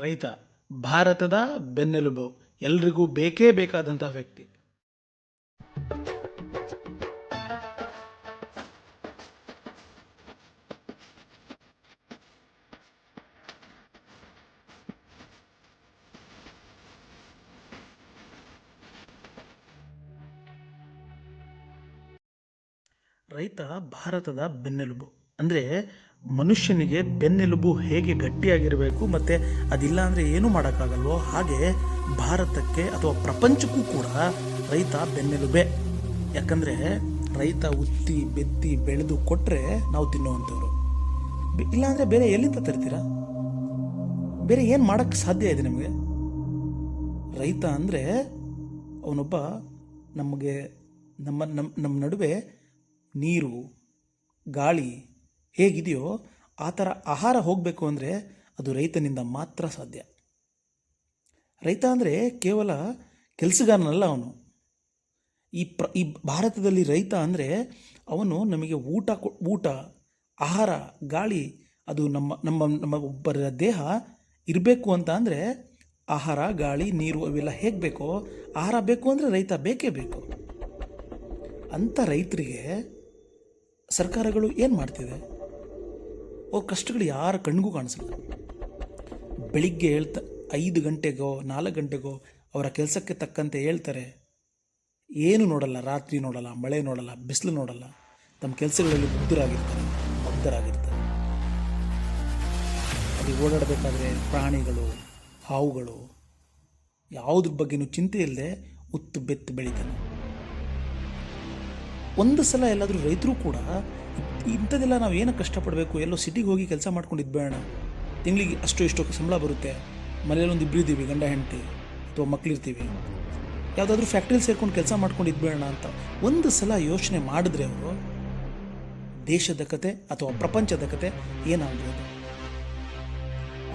ರೈತ ಭಾರತದ ಬೆನ್ನೆಲುಬು, ಎಲ್ರಿಗೂ ಬೇಕೇ ಬೇಕಾದಂಥ ವ್ಯಕ್ತಿ. ರೈತ ಭಾರತದ ಬೆನ್ನೆಲುಬು ಅಂದರೆ ಮನುಷ್ಯನಿಗೆ ಬೆನ್ನೆಲುಬು ಹೇಗೆ ಗಟ್ಟಿಯಾಗಿರಬೇಕು ಮತ್ತು ಅದಿಲ್ಲ ಅಂದರೆ ಏನೂ ಮಾಡೋಕ್ಕಾಗಲ್ವೋ ಹಾಗೆ ಭಾರತಕ್ಕೆ ಅಥವಾ ಪ್ರಪಂಚಕ್ಕೂ ಕೂಡ ರೈತ ಬೆನ್ನೆಲುಬೆ. ಯಾಕಂದರೆ ರೈತ ಉತ್ತಿ ಬೆತ್ತಿ ಬೆಳೆದು ಕೊಟ್ಟರೆ ನಾವು ತಿನ್ನುವಂಥವ್ರು. ಇಲ್ಲಾಂದರೆ ಬೇರೆ ಎಲ್ಲಿಂದ ತರ್ತೀರಾ? ಬೇರೆ ಏನು ಮಾಡೋಕ್ಕೆ ಸಾಧ್ಯ ಇದೆ ನಿಮಗೆ? ರೈತ ಅಂದರೆ ಅವನೊಬ್ಬ ನಮಗೆ ನಮ್ಮ ನಮ್ಮ ನಮ್ಮ ನಡುವೆ ನೀರು ಗಾಳಿ ಹೇಗಿದೆಯೋ ಆ ಥರ ಆಹಾರ ಹೋಗಬೇಕು ಅಂದರೆ ಅದು ರೈತನಿಂದ ಮಾತ್ರ ಸಾಧ್ಯ. ರೈತ ಅಂದರೆ ಕೇವಲ ಕೆಲಸಗಾರನಲ್ಲ ಅವನು. ಈ ಭಾರತದಲ್ಲಿ ರೈತ ಅಂದರೆ ಅವನು ನಮಗೆ ಊಟ ಆಹಾರ ಗಾಳಿ ಅದು ನಮ್ಮ ನಮ್ಮ ನಮ್ಮ ಒಬ್ಬರ ದೇಹ ಇರಬೇಕು ಅಂತ ಅಂದರೆ ಆಹಾರ ಗಾಳಿ ನೀರು ಅವೆಲ್ಲ ಹೇಗೆ ಬೇಕೋ ಆಹಾರ ಬೇಕು ಅಂದರೆ ರೈತ ಬೇಕೇ ಬೇಕು. ಅಂಥ ರೈತರಿಗೆ ಸರ್ಕಾರಗಳು ಏನು ಮಾಡ್ತಿದೆ? ಅವ್ರ ಕಷ್ಟಗಳು ಯಾರ ಕಣ್ಗೂ ಕಾಣಿಸಲ್ಲ. ಬೆಳಿಗ್ಗೆ 5 ಗಂಟೆಗೋ 4 ಗಂಟೆಗೋ ಅವರ ಕೆಲಸಕ್ಕೆ ತಕ್ಕಂತೆ ಹೇಳ್ತಾರೆ. ಏನು ನೋಡಲ್ಲ, ರಾತ್ರಿ ನೋಡಲ್ಲ, ಮಳೆ ನೋಡಲ್ಲ, ಬಿಸಿಲು ನೋಡಲ್ಲ. ತಮ್ಮ ಕೆಲಸಗಳಲ್ಲಿ ಮುಗ್ಧರಾಗಿರ್ತಾರೆ. ಅಲ್ಲಿ ಓಡಾಡಬೇಕಾದ್ರೆ ಪ್ರಾಣಿಗಳು ಹಾವುಗಳು ಯಾವುದ್ರ ಬಗ್ಗೆನೂ ಚಿಂತೆ ಇಲ್ಲದೆ ಉತ್ತು ಬೆತ್ತು ಬೆಳಿತಾನೆ. ಒಂದು ಸಲ ಎಲ್ಲಾದರೂ ರೈತರು ಕೂಡ ಇಂಥದ್ದೆಲ್ಲ ನಾವು ಏನು ಕಷ್ಟಪಡಬೇಕು, ಎಲ್ಲೋ ಸಿಟಿಗೆ ಹೋಗಿ ಕೆಲಸ ಮಾಡ್ಕೊಂಡು ಇದ್ಬೇಡ, ತಿಂಗಳಿಗೆ ಇಷ್ಟು ಸಂಬಳ ಬರುತ್ತೆ, ಮನೆಯಲ್ಲಿ ಒಂದು ಇಬ್ಬರು ಇದ್ದೀವಿ, ಗಂಡ ಹೆಂಡತಿ ಅಥವಾ ಮಕ್ಕಳಿರ್ತೀವಿ, ಯಾವುದಾದ್ರೂ ಫ್ಯಾಕ್ಟ್ರಿಲಿ ಸೇರ್ಕೊಂಡು ಕೆಲಸ ಮಾಡ್ಕೊಂಡು ಇದ್ಬೇಡ ಅಂತ ಒಂದು ಸಲ ಯೋಚನೆ ಮಾಡಿದ್ರೆ ಅವರು ದೇಶದ ಕತೆ ಅಥವಾ ಪ್ರಪಂಚದ ಕತೆ ಏನಾಗ್ಬೋದು?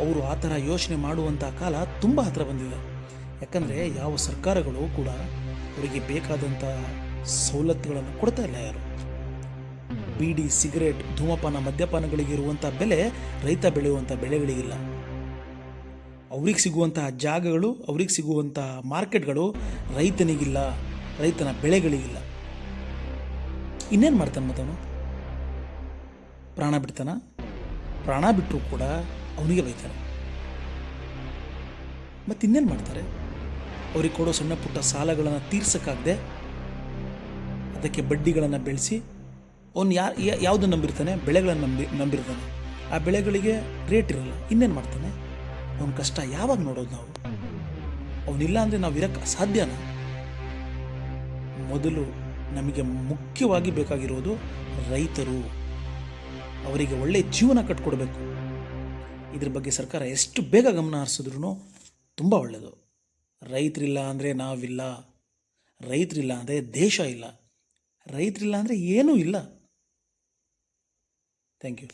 ಅವರು ಆ ಥರ ಯೋಚನೆ ಮಾಡುವಂಥ ಕಾಲ ತುಂಬ ಹತ್ತಿರ ಬಂದಿದೆ. ಯಾಕಂದರೆ ಯಾವ ಸರ್ಕಾರಗಳು ಕೂಡ ಅವರಿಗೆ ಬೇಕಾದಂಥ ಸವಲತ್ತುಗಳನ್ನು ಕೊಡ್ತಾ ಇಲ್ಲ. ಯಾರು ಬೀಡಿ ಸಿಗರೇಟ್ ಧೂಮಪಾನ ಮದ್ಯಪಾನಗಳಿಗೆ ಇರುವಂಥ ಬೆಲೆ ರೈತ ಬೆಳೆಯುವಂಥ ಬೆಳೆಗಳಿಗಿಲ್ಲ. ಅವ್ರಿಗೆ ಸಿಗುವಂತಹ ಜಾಗಗಳು ಅವ್ರಿಗೆ ಸಿಗುವಂಥ ಮಾರ್ಕೆಟ್ಗಳು ರೈತನಿಗಿಲ್ಲ, ರೈತನ ಬೆಳೆಗಳಿಗಿಲ್ಲ. ಇನ್ನೇನು ಮಾಡ್ತಾನೆ ಮತ್ತವನು? ಪ್ರಾಣ ಬಿಡ್ತಾನ? ಪ್ರಾಣ ಬಿಟ್ಟರು ಕೂಡ ಅವನಿಗೆ ಬೈತಾರೆ. ಮತ್ತಿನ್ನೇನು ಮಾಡ್ತಾರೆ? ಅವ್ರಿಗೆ ಕೊಡೋ ಸಣ್ಣ ಪುಟ್ಟ ಸಾಲಗಳನ್ನು ತೀರ್ಸೋಕ್ಕಾಗದೆ ಅದಕ್ಕೆ ಬಡ್ಡಿಗಳನ್ನು ಬೆಳೆಸಿ ಅವನು ಯಾವುದು ನಂಬಿರ್ತಾನೆ? ಬೆಳೆಗಳನ್ನು ನಂಬಿರ್ತಾನೆ. ಆ ಬೆಳೆಗಳಿಗೆ ರೇಟ್ ಇರಲ್ಲ. ಇನ್ನೇನು ಮಾಡ್ತಾನೆ? ಅವನ ಕಷ್ಟ ಯಾವಾಗ ನೋಡೋದು ನಾವು? ಅವನಿಲ್ಲ ಅಂದರೆ ನಾವು ಇರೋಕ್ಕೆ ಸಾಧ್ಯನಾ? ಮೊದಲು ನಮಗೆ ಮುಖ್ಯವಾಗಿ ಬೇಕಾಗಿರೋದು ರೈತರು. ಅವರಿಗೆ ಒಳ್ಳೆಯ ಜೀವನ ಕಟ್ಕೊಡ್ಬೇಕು. ಇದ್ರ ಬಗ್ಗೆ ಸರ್ಕಾರ ಎಷ್ಟು ಬೇಗ ಗಮನ ಹರಿಸಿದ್ರೂ ತುಂಬ ಒಳ್ಳೆಯದು. ರೈತರಿಲ್ಲ ಅಂದರೆ ನಾವಿಲ್ಲ, ರೈತರಿಲ್ಲ ಅಂದರೆ ದೇಶ ಇಲ್ಲ, ರೈತರಿಲ್ಲ ಅಂದರೆ ಏನೂ ಇಲ್ಲ. Thank you.